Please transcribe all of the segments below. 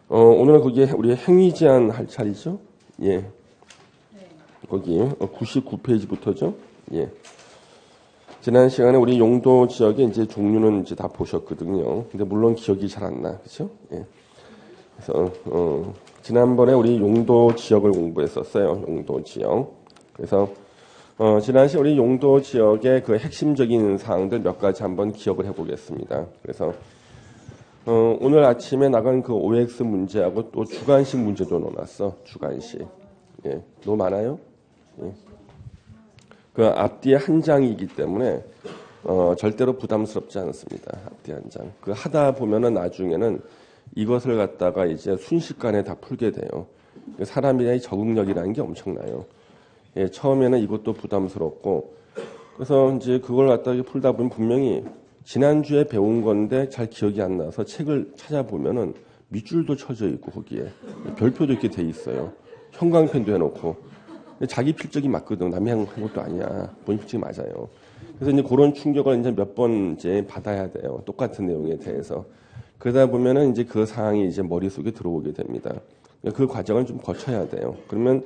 오늘은 거기에 우리 행위 제한 할 차례죠? 예. 거기 99페이지부터죠? 예. 지난 시간에 우리 용도 지역의 이제 종류는 이제 다 보셨거든요. 근데 물론 기억이 잘 안 나. 그렇죠? 예. 그래서 지난번에 우리 용도 지역을 공부했었어요. 용도 지역. 그래서 지난 시간 우리 용도 지역의 그 핵심적인 사항들 몇 가지 한번 기억을 해보겠습니다. 그래서 오늘 아침에 나간 그 OX 문제하고 또 주관식 문제도 넣어놨어. 주관식. 예. 너무 많아요? 예. 그 앞뒤에 한 장이기 때문에 절대로 부담스럽지 않습니다. 앞뒤 한 장. 그 하다 보면은 나중에는 이것을 갖다가 이제 순식간에 다 풀게 돼요. 사람의 적응력이라는 게 엄청나요. 예, 처음에는 이것도 부담스럽고 그래서 이제 그걸 갖다가 풀다 보면 분명히 지난주에 배운 건데 잘 기억이 안 나서 책을 찾아보면은 밑줄도 쳐져 있고 거기에 별표도 이렇게 돼 있어요. 형광펜도 해놓고 자기 필적이 맞거든. 남이 한 것도 아니야. 본인 필적이 맞아요. 그래서 이제 그런 충격을 이제 몇 번 이제 받아야 돼요. 똑같은 내용에 대해서. 그러다 보면은 이제 그 사항이 이제 머릿속에 들어오게 됩니다. 그 과정을 좀 거쳐야 돼요. 그러면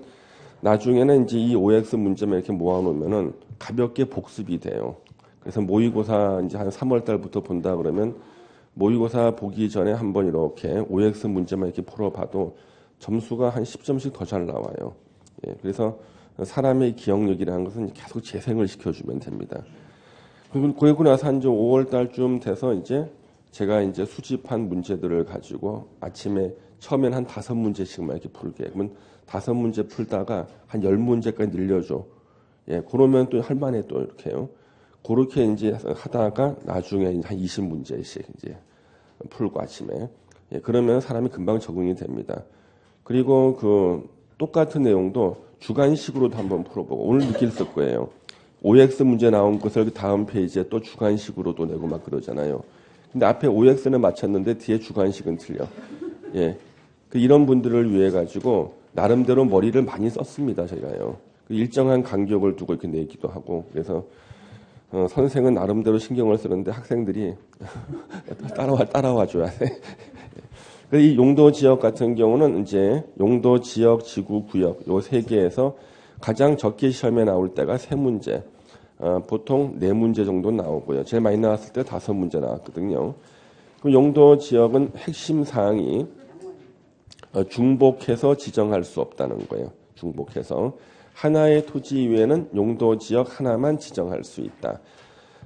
나중에는 이제 이 OX 문제만 이렇게 모아놓으면은 가볍게 복습이 돼요. 그래서 모의고사 이제 한 3월 달부터 본다 그러면 모의고사 보기 전에 한번 이렇게 OX 문제만 이렇게 풀어봐도 점수가 한 10점씩 더 잘 나와요. 예, 그래서 사람의 기억력이라는 것은 계속 재생을 시켜주면 됩니다. 그리고 나서 한 5월 달쯤 돼서 이제 제가 이제 수집한 문제들을 가지고 아침에 처음엔 한 5문제씩만 이렇게 풀게. 그러면 5문제 풀다가 한 10문제까지 늘려줘. 예, 그러면 또 할만해 또 이렇게요. 그렇게 이제 하다가 나중에 한 20문제씩 이제 풀고 아침에. 예, 그러면 사람이 금방 적응이 됩니다. 그리고 그 똑같은 내용도 주관식으로도 한번 풀어보고 오늘 느낄 거예요. OX 문제 나온 것을 그 다음 페이지에 또 주관식으로도 내고 막 그러잖아요. 근데 앞에 OX는 맞췄는데 뒤에 주관식은 틀려. 예, 그 이런 분들을 위해 가지고 나름대로 머리를 많이 썼습니다. 저희가요. 그 일정한 간격을 두고 이렇게 내기도 하고 그래서 선생은 나름대로 신경을 쓰는데 학생들이 따라와 줘야 돼. 이 용도 지역 같은 경우는 이제 용도 지역, 지구, 구역 요 세 개에서 가장 적게 시험에 나올 때가 3문제. 보통 4문제 정도 나오고요. 제일 많이 나왔을 때 5문제 나왔거든요. 그 용도 지역은 핵심 사항이 중복해서 지정할 수 없다는 거예요. 중복해서. 하나의 토지 이외에는 용도 지역 하나만 지정할 수 있다.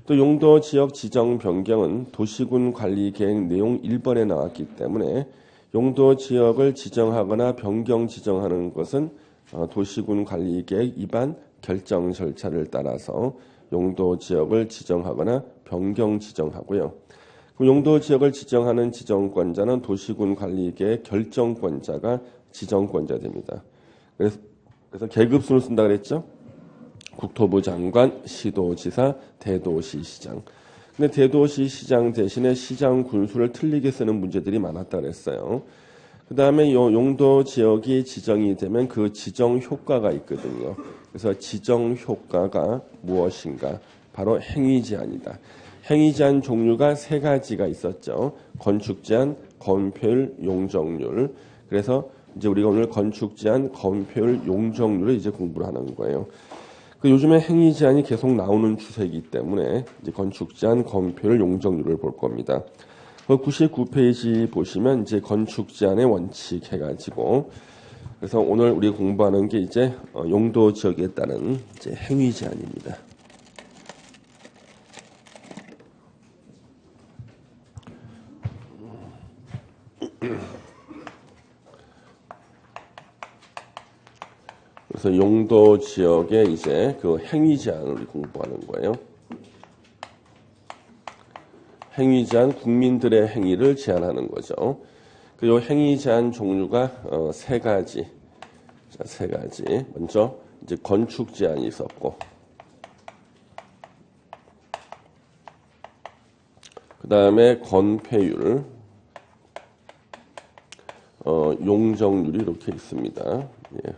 또 용도 지역 지정 변경은 도시군 관리 계획 내용 1번에 나왔기 때문에 용도 지역을 지정하거나 변경 지정하는 것은 도시군 관리 계획 위반 결정 절차를 따라서 용도 지역을 지정하거나 변경 지정하고요. 그 용도 지역을 지정하는 지정권자는 도시군 관리 계획 결정권자가 지정권자 됩니다. 그래서 계급순을 쓴다 그랬죠? 국토부 장관, 시도지사, 대도시시장. 근데 대도시시장 대신에 시장 군수를 틀리게 쓰는 문제들이 많았다 그랬어요. 그 다음에 용도 지역이 지정이 되면 그 지정 효과가 있거든요. 그래서 지정 효과가 무엇인가? 바로 행위 제한이다. 행위 제한 종류가 3가지가 있었죠. 건축 제한, 건폐율, 용적률. 그래서 이제 우리가 오늘 건축 제한, 건폐율, 용적률을 이제 공부를 하는 거예요. 그 요즘에 행위 제한이 계속 나오는 추세이기 때문에 이제 건축 제한, 건폐율, 용적률을 볼 겁니다. 99페이지 보시면 이제 건축 제한의 원칙 해가지고 그래서 오늘 우리 공부하는 게 이제 용도 지역에 따른 이제 행위 제한입니다. 그래서 용도 지역에 이제 그 행위 제한을 공부하는 거예요. 행위 제한, 국민들의 행위를 제한하는 거죠. 그 요 행위 제한 종류가 3가지. 자, 3가지. 먼저 이제 건축 제한이 있었고, 그 다음에 건폐율, 용적률이 이렇게 있습니다. 예.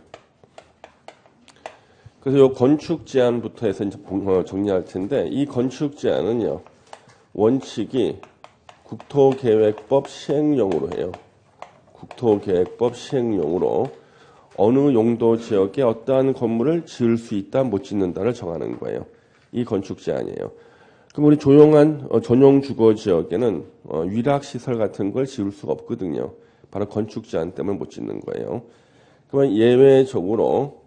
그래서 요 건축 제한부터 해서 이제 정리할 텐데, 이 건축 제한은요, 원칙이 국토계획법 시행령으로 해요. 국토계획법 시행령으로 어느 용도 지역에 어떠한 건물을 지을 수 있다, 못 짓는다를 정하는 거예요. 이 건축 제한이에요. 그럼 우리 조용한 전용 주거 지역에는 위락시설 같은 걸 지을 수가 없거든요. 바로 건축 제한 때문에 못 짓는 거예요. 그러면 예외적으로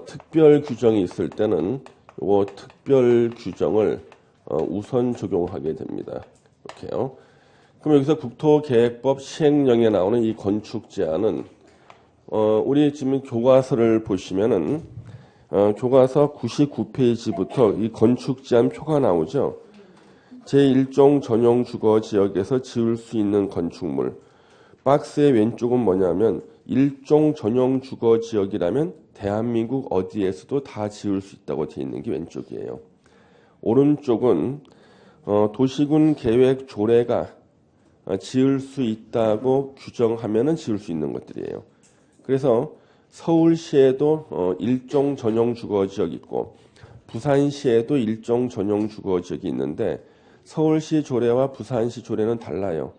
특별 규정이 있을 때는 이 특별 규정을 우선 적용하게 됩니다. 이렇게요. 그럼 여기서 국토계획법 시행령에 나오는 이 건축 제한은 우리 지금 교과서를 보시면은 교과서 99페이지부터 이 건축 제한 표가 나오죠. 제1종 전용 주거 지역에서 지을 수 있는 건축물. 박스의 왼쪽은 뭐냐면 1종 전용 주거 지역이라면 대한민국 어디에서도 다 지을 수 있다고 되어 있는 게 왼쪽이에요. 오른쪽은 도시군 계획 조례가 지을 수 있다고 규정하면은 지을 수 있는 것들이에요. 그래서 서울시에도 일종 전용 주거 지역이 있고 부산시에도 일종 전용 주거 지역이 있는데 서울시 조례와 부산시 조례는 달라요.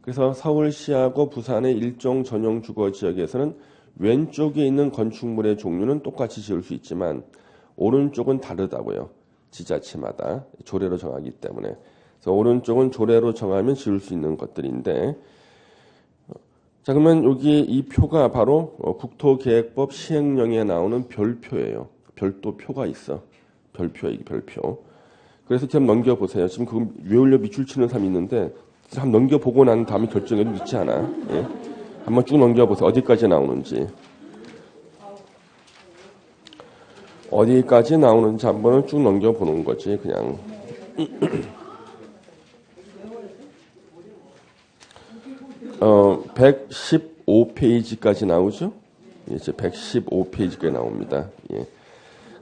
그래서 서울시하고 부산의 일종 전용 주거 지역에서는 왼쪽에 있는 건축물의 종류는 똑같이 지을 수 있지만 오른쪽은 다르다고요. 지자체마다 조례로 정하기 때문에. 그래서 오른쪽은 조례로 정하면 지을 수 있는 것들인데, 자, 그러면 여기 이 표가 바로 국토계획법 시행령에 나오는 별표예요. 별도 표가 있어. 별표야, 이게 별표. 그래서 지금 넘겨보세요. 지금 그거 외우려 밑줄 치는 사람이 있는데 한번 넘겨보고 난 다음에 결정해도 믿지 않아. 예? 한번 쭉 넘겨보세요. 어디까지 나오는지. 어디까지 나오는지 한번은 쭉 넘겨보는 거지, 그냥. 115페이지까지 나오죠? 이제 115페이지까지 나옵니다. 예.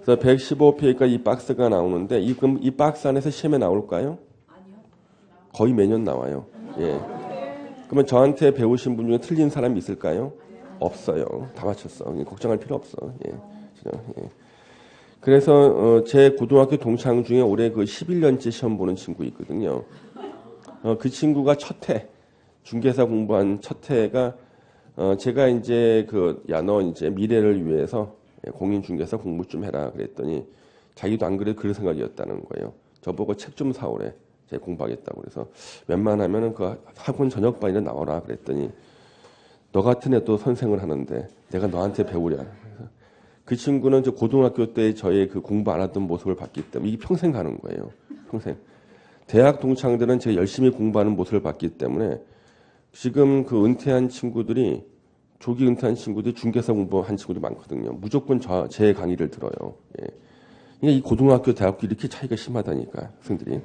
그래서 115페이지까지 이 박스가 나오는데, 그럼 이 박스 안에서 시험에 나올까요? 아니요. 거의 매년 나와요. 예. 그러면 저한테 배우신 분 중에 틀린 사람이 있을까요? 없어요. 다 맞췄어. 걱정할 필요 없어. 예. 예. 그래서 제 고등학교 동창 중에 올해 그 11년째 시험 보는 친구 있거든요. 그 친구가 첫 해, 중개사 공부한 첫 해가 제가 이제 너 이제 미래를 위해서 공인중개사 공부 좀 해라 그랬더니 자기도 안 그래도 그럴 생각이었다는 거예요. 저보고 책 좀 사오래. 제가 공부하겠다고 그래서 웬만하면은 그 학원 저녁반이나 나와라 그랬더니 너 같은 애도 선생을 하는데 내가 너한테 배우랴. 그 친구는 저 고등학교 때 저의 그 공부 안 하던 모습을 봤기 때문에 이게 평생 가는 거예요. 평생. 대학 동창들은 제가 열심히 공부하는 모습을 봤기 때문에 지금 그 은퇴한 친구들이 조기 은퇴한 친구들이 중개사 공부한 친구들이 많거든요. 무조건 제 강의를 들어요. 예. 그러니까 이 고등학교, 대학교 이렇게 차이가 심하다니까 학생들이.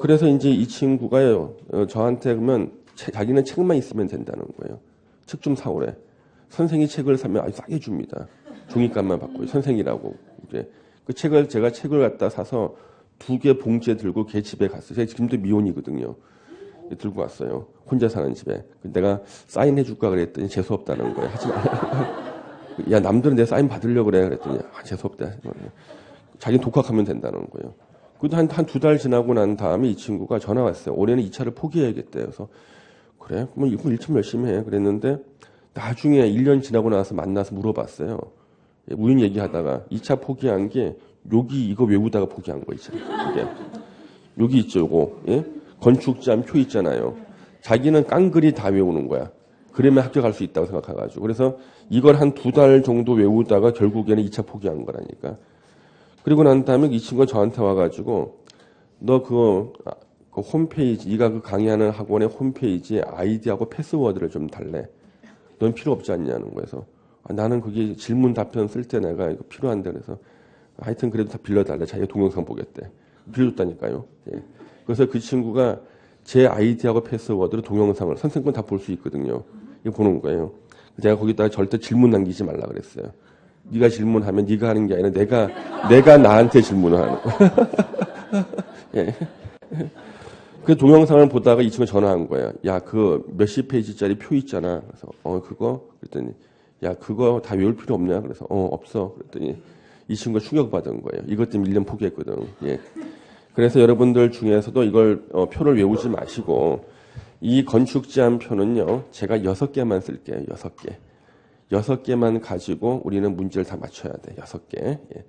그래서 이제 이 친구가요 저한테 그러면 자기는 책만 있으면 된다는 거예요. 책 좀 사오래. 선생이 책을 사면 아주 싸게 줍니다. 종이값만 받고 선생이라고 이제 제가 책을 갖다 사서 2개 봉지에 들고 걔 집에 갔어요. 제가 지금도 미혼이거든요. 들고 왔어요. 혼자 사는 집에. 내가 사인해 줄까 그랬더니 재수 없다는 거예요. 하지 마. 야 남들은 내 사인 받으려고 그래 그랬더니 재수 없다. 자기는 독학하면 된다는 거예요. 그래도 한 2달 지나고 난 다음에 이 친구가 전화 왔어요. 올해는 2차를 포기해야겠대요. 그래서 그래? 그럼 이거 1차 열심히 해. 그랬는데 나중에 1년 지나고 나서 만나서 물어봤어요. 우연히 얘기하다가 2차 포기한 게 여기 이거 외우다가 포기한 거 있잖아요. 이게 여기 있죠, 요거. 예? 건축제한 표 있잖아요. 자기는 깡그리 다 외우는 거야. 그러면 합격할 수 있다고 생각해가지고. 그래서 이걸 한 2달 정도 외우다가 결국에는 2차 포기한 거라니까. 그리고 난 다음에 이 친구가 저한테 와가지고 너 그 홈페이지, 네가 그 강의하는 학원의 홈페이지에 아이디하고 패스워드를 좀 달래. 넌 필요 없지 않냐는 거에서 나는 그게 질문 답변 쓸 때 내가 이거 필요한데 그래서 하여튼 그래도 다 빌려달래. 자기가 동영상 보겠대. 빌려줬다니까요. 예. 그래서 그 친구가 제 아이디하고 패스워드로 동영상을 선생님 건 다 볼 수 있거든요. 이거 보는 거예요. 제가 거기다가 절대 질문 남기지 말라 그랬어요. 네가 질문하면 네가 하는 게 아니라 내가 나한테 질문을 하는 거야. 예. 그 동영상을 보다가 이 친구가 전화한 거야. 야, 그 몇십 페이지짜리 표 있잖아. 그래서 그거? 그랬더니 야, 그거 다 외울 필요 없냐? 그래서 없어. 그랬더니 이 친구가 충격받은 거예요. 이것 때문에 1년 포기했거든. 예. 그래서 여러분들 중에서도 이걸 표를 외우지 마시고 이 건축 제한표는요, 제가 6개만 쓸게요. 6개. 6개만 가지고 우리는 문제를 다 맞춰야 돼. 6개. 예.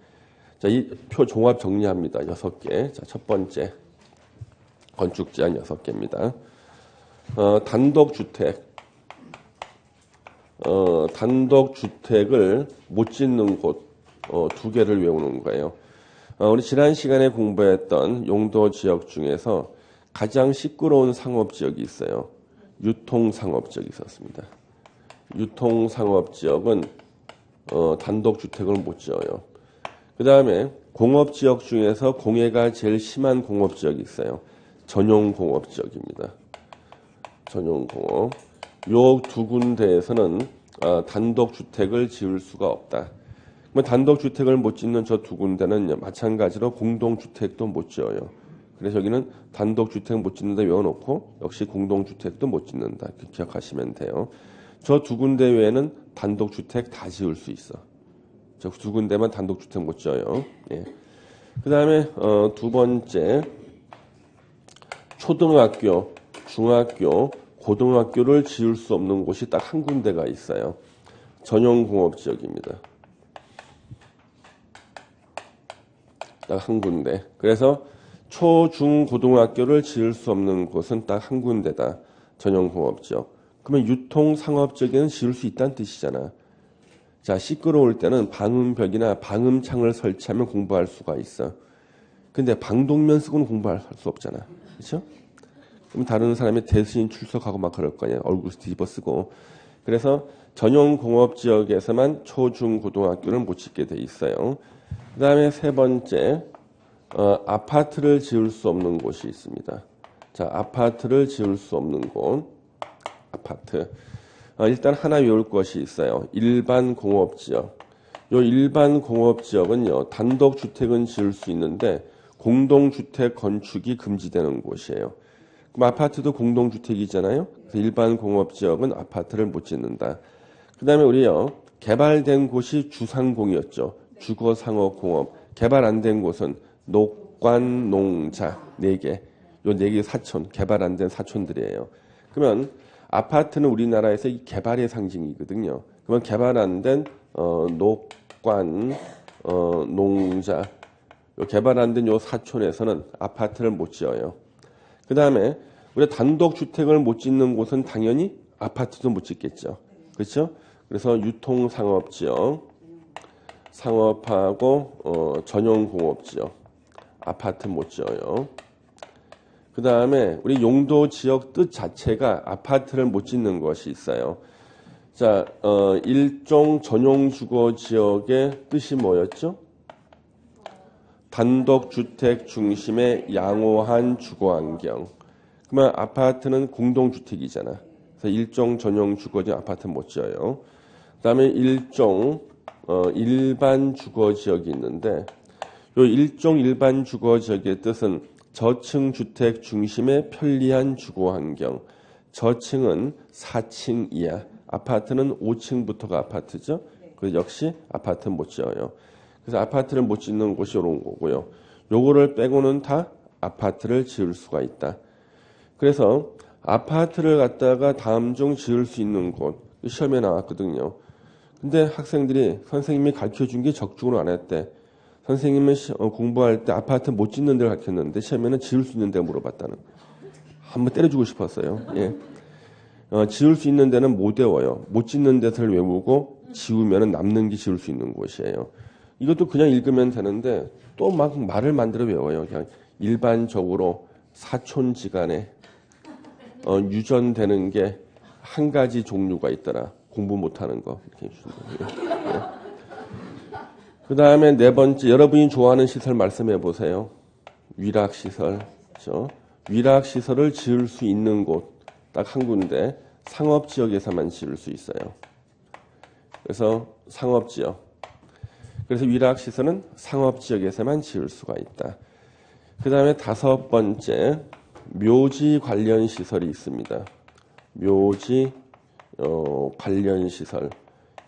자, 이 표 종합 정리합니다. 6개. 자, 첫 번째. 건축 제한 6개입니다. 단독주택. 단독주택을 못 짓는 곳, 2개를 외우는 거예요. 우리 지난 시간에 공부했던 용도 지역 중에서 가장 시끄러운 상업지역이 있어요. 유통상업지역이 있었습니다. 유통상업지역은 단독주택을 못 지어요. 그 다음에 공업지역 중에서 공해가 제일 심한 공업지역이 있어요. 전용공업지역입니다. 전용공업. 요 2군데에서는 단독주택을 지을 수가 없다. 그러면 단독주택을 못 짓는 저 2군데는 마찬가지로 공동주택도 못 지어요. 그래서 여기는 단독주택 못 짓는다 외워놓고 역시 공동주택도 못 짓는다. 이렇게 기억하시면 돼요. 저 2군데 외에는 단독주택 다 지을 수 있어. 저 2군데만 단독주택 못 지어요. 예. 그 다음에 2번째, 초등학교, 중학교, 고등학교를 지을 수 없는 곳이 딱 한 군데가 있어요. 전용공업지역입니다. 딱 한 군데. 그래서 초, 중, 고등학교를 지을 수 없는 곳은 딱 한 군데다. 전용공업지역. 그러면 유통상업지역에는 지을 수 있다는 뜻이잖아. 자, 시끄러울 때는 방음벽이나 방음창을 설치하면 공부할 수가 있어. 근데 방독면 쓰고는 공부할 수 없잖아. 그렇죠? 그럼 다른 사람이 대신 출석하고 막 그럴 거 아니야. 얼굴 뒤집어 쓰고. 그래서 전용공업지역에서만 초, 중, 고등학교를 못 짓게 돼 있어요. 그 다음에 3번째, 아파트를 지을 수 없는 곳이 있습니다. 자, 아파트를 지을 수 없는 곳. 아파트. 일단 하나 외울 것이 있어요. 일반 공업지역. 요 일반 공업지역은요, 단독주택은 지을 수 있는데 공동주택 건축이 금지되는 곳이에요. 그럼 아파트도 공동주택이잖아요. 그래서 일반 공업지역은 아파트를 못 짓는다. 그 다음에 우리요, 개발된 곳이 주상공이었죠. 주거, 상업, 공업. 개발 안 된 곳은 녹관, 농자 4개. 요 4개 사촌, 개발 안 된 사촌들이에요. 그러면 아파트는 우리나라에서 이 개발의 상징이거든요. 그러면 개발 안 된 녹관, 농자, 요 개발 안 된 요 사촌에서는 아파트를 못 지어요. 그 다음에 우리 단독주택을 못 짓는 곳은 당연히 아파트도 못 짓겠죠. 그렇죠? 그래서 유통상업지역, 상업하고 전용공업지역, 아파트 못 지어요. 그 다음에 우리 용도지역 뜻 자체가 아파트를 못 짓는 것이 있어요. 자, 일종 전용주거지역의 뜻이 뭐였죠? 단독주택 중심의 양호한 주거환경. 그러면 아파트는 공동주택이잖아. 그래서 일종 전용주거지역 아파트는 못 지어요. 그 다음에 일종 일반 주거지역이 있는데 이 일종 일반 주거지역의 뜻은 저층 주택 중심의 편리한 주거환경. 저층은 4층 이하, 아파트는 5층부터가 아파트죠. 그 역시 아파트는 못 지어요. 그래서 아파트를 못 짓는 곳이 이런 거고요. 요거를 빼고는 다 아파트를 지을 수가 있다. 그래서 아파트를 갖다가 다음 중 지을 수 있는 곳, 시험에 나왔거든요. 근데 학생들이 선생님이 가르쳐준 게 적중을 안 했대. 선생님은 공부할 때 아파트 못 짓는 데를 가르쳤는데 시험에는 지을 수 있는 데 물어봤다는. 한번 때려주고 싶었어요. 예. 지을 수 있는 데는 못 외워요. 못 짓는 데를 외우고 지우면 남는 게 지을 수 있는 곳이에요. 이것도 그냥 읽으면 되는데 또 막 말을 만들어 외워요. 그냥 일반적으로 사촌지간에 유전되는 게 한 가지 종류가 있더라. 공부 못하는 거. 이렇게 주는 거예요. 그 다음에 4번째, 여러분이 좋아하는 시설 말씀해 보세요. 위락시설. 그렇죠? 위락시설을 지을 수 있는 곳 딱 한 군데, 상업지역에서만 지을 수 있어요. 그래서 상업지역. 그래서 위락시설은 상업지역에서만 지을 수가 있다. 그 다음에 5번째, 묘지 관련 시설이 있습니다. 묘지 관련 시설.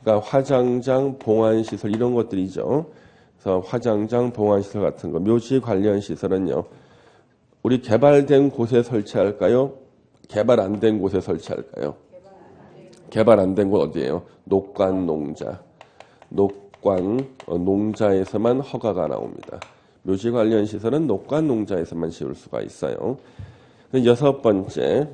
그러니까 화장장, 봉안시설 이런 것들이죠. 그래서 화장장, 봉안시설 같은 거. 묘지 관련 시설은요. 우리 개발된 곳에 설치할까요? 개발 안 된 곳에 설치할까요? 개발 안 된 곳 어디예요? 녹관, 농자. 녹관, 농자에서만 허가가 나옵니다. 묘지 관련 시설은 녹관, 농자에서만 지을 수가 있어요. 여섯 번째,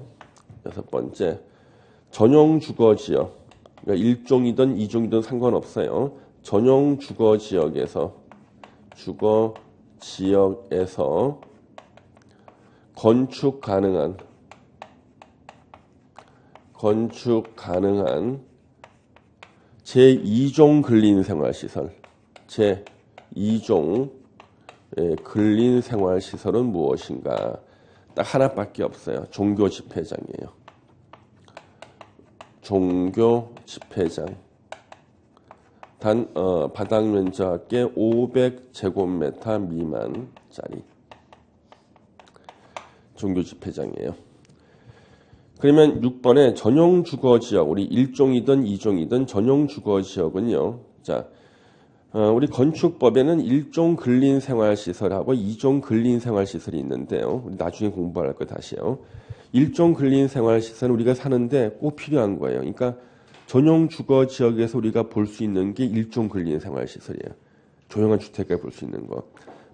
전용 주거 지역. 그러니까 1종이든 2종이든 상관없어요. 전용 주거 지역에서 건축 가능한 제2종 근린생활시설, 제2종 근린생활시설은 무엇인가? 딱 하나밖에 없어요. 종교 집회장이에요. 종교 집회장. 바닥 면적의 500제곱미터 미만짜리 종교 집회장이에요. 그러면 6번에 전용 주거 지역, 우리 1종이든 2종이든 전용 주거 지역은요. 자, 우리 건축법에는 1종 근린생활시설하고 2종 근린생활시설이 있는데요. 우리 나중에 공부할 거 다시요. 1종 근린생활시설은 우리가 사는데 꼭 필요한 거예요. 그러니까 전용 주거 지역에서 우리가 볼 수 있는 게 1종 근린생활시설이에요. 조용한 주택가에 볼 수 있는 거.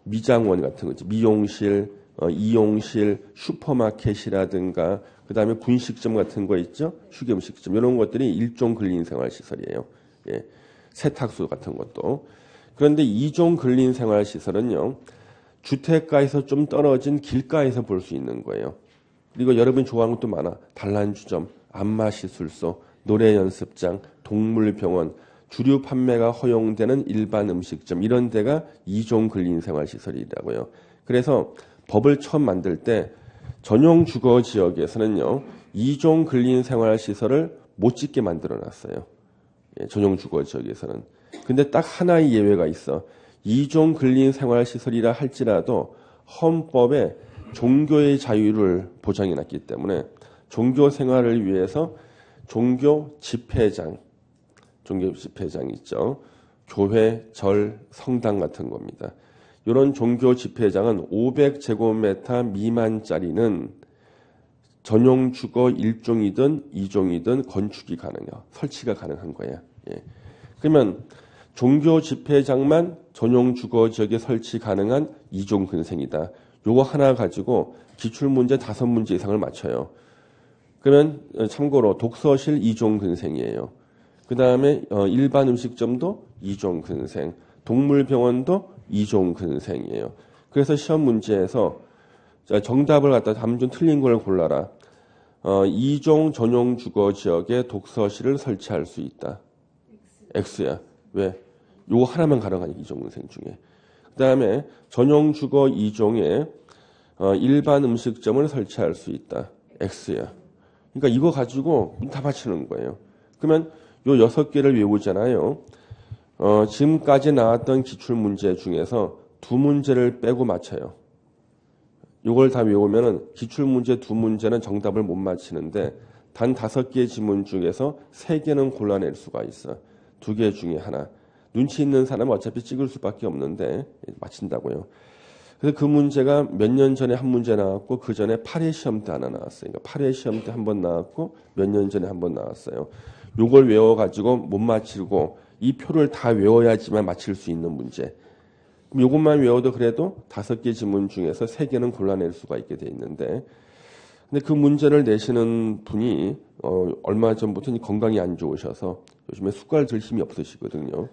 미장원 같은 거지. 미용실, 이용실, 슈퍼마켓이라든가 그 다음에 분식점 같은 거 있죠? 휴게음식점 이런 것들이 1종 근린생활시설이에요. 예. 세탁소 같은 것도. 그런데 2종 근린생활시설은요. 주택가에서 좀 떨어진 길가에서 볼 수 있는 거예요. 그리고 여러분이 좋아하는 것도 많아. 단란주점, 안마시술소, 노래연습장, 동물병원, 주류 판매가 허용되는 일반 음식점 이런 데가 2종 근린생활시설이라고요. 그래서 법을 처음 만들 때 전용 주거 지역에서는요. 2종 근린생활시설을 못 짓게 만들어놨어요. 예, 전용 주거 지역에서는. 근데 딱 하나의 예외가 있어. 2종 근린생활시설이라 할지라도 헌법에 종교의 자유를 보장해놨기 때문에 종교 생활을 위해서 종교 집회장 있죠. 교회, 절, 성당 같은 겁니다. 이런 종교 집회장은 500제곱미터 미만짜리는 전용 주거 1종이든 2종이든 건축이 가능해요. 설치가 가능한 거예요. 예. 그러면 종교 집회장만 전용 주거 지역에 설치 가능한 2종 근생이다. 요거 하나 가지고 기출문제 5문제 이상을 맞춰요. 그러면 참고로 독서실 2종 근생이에요. 그 다음에 일반 음식점도 2종 근생, 동물병원도 2종 근생이에요. 그래서 시험 문제에서 정답을 갖다 답 좀 틀린 걸 골라라. 2종 전용 주거 지역에 독서실을 설치할 수 있다. X야. 왜? 요거 하나만 가능하니까 2종 근생 중에. 그 다음에 전용 주거 2종에 일반 음식점을 설치할 수 있다. X야. 그러니까 이거 가지고 다 맞추는 거예요. 그러면 요 6개를 외우잖아요. 지금까지 나왔던 기출문제 중에서 2문제를 빼고 맞춰요. 요걸 다 외우면은 기출문제 2문제는 정답을 못 맞히는데 단 5개 지문 중에서 3개는 골라낼 수가 있어. 2개 중에 하나. 눈치 있는 사람은 어차피 찍을 수밖에 없는데 맞힌다고요. 그래서 그 문제가 몇 년 전에 한 문제 나왔고 그 전에 8회 시험 때 하나 나왔어요. 그러니까 8회 시험 때 한 번 나왔고 몇 년 전에 한 번 나왔어요. 요걸 외워가지고 못 맞히고 이 표를 다 외워야지만 맞힐 수 있는 문제. 요것만 외워도 그래도 5개 지문 중에서 3개는 골라낼 수가 있게 돼 있는데 근데 그 문제를 내시는 분이 얼마 전부터 건강이 안 좋으셔서 요즘에 숟갈 들 힘이 없으시거든요.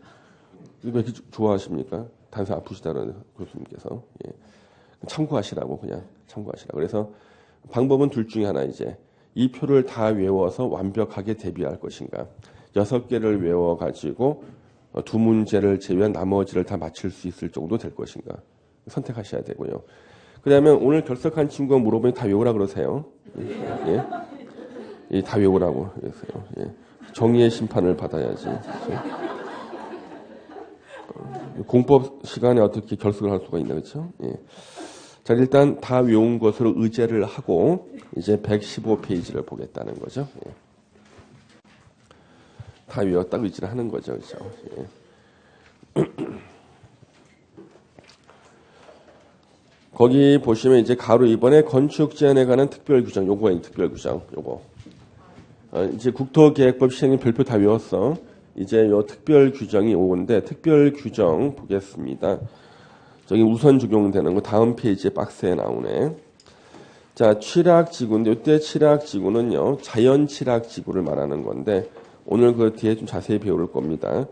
왜 이렇게 좋아하십니까? 단순 아프시다는 교수님께서. 예. 참고하시라고 그냥 참고하시라고. 그래서 방법은 둘 중에 하나 이제 이 표를 다 외워서 완벽하게 대비할 것인가. 6개를 외워가지고 2문제를 제외한 나머지를 다 맞출 수 있을 정도 될 것인가. 선택하셔야 되고요. 그 다음에 오늘 결석한 친구가 물어보니 다 외우라 그러세요. 예? 예, 다 외우라고 그러세요. 예. 정의의 심판을 받아야지. 공법 시간에 어떻게 결석을 할 수가 있나, 그렇죠? 예. 자, 일단 다 외운 것으로 의제를 하고 이제 115페이지를 보겠다는 거죠. 예. 다 외웠다 의지를 하는 거죠, 그렇죠? 예. 거기 보시면 이제 가로 2번에 건축 제한에 관한 특별 규정, 요거예요, 특별 규정, 요거. 이제 국토계획법 시행령 별표 다 외웠어. 이제 요 특별 규정이 오는데 특별 규정 보겠습니다. 저기 우선 적용되는 거 다음 페이지에 박스에 나오네. 자, 취락지구인데 이때 취락지구는요 자연 취락지구를 말하는 건데 오늘 그 뒤에 좀 자세히 배울 겁니다.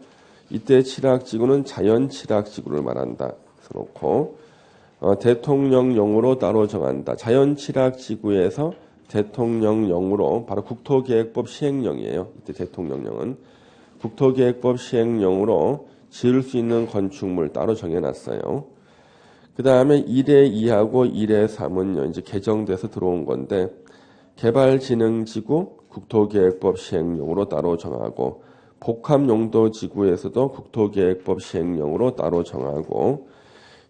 이때 취락지구는 자연 취락지구를 말한다. 그래서 놓고 대통령령으로 따로 정한다. 자연 취락지구에서 대통령령으로 바로 국토계획법 시행령이에요. 이때 대통령령은 국토계획법 시행령으로 지을 수 있는 건축물 따로 정해놨어요. 그 다음에 1회 2하고 1회 3은요, 이제 개정돼서 들어온 건데, 개발진흥지구 국토계획법 시행령으로 따로 정하고, 복합용도지구에서도 국토계획법 시행령으로 따로 정하고,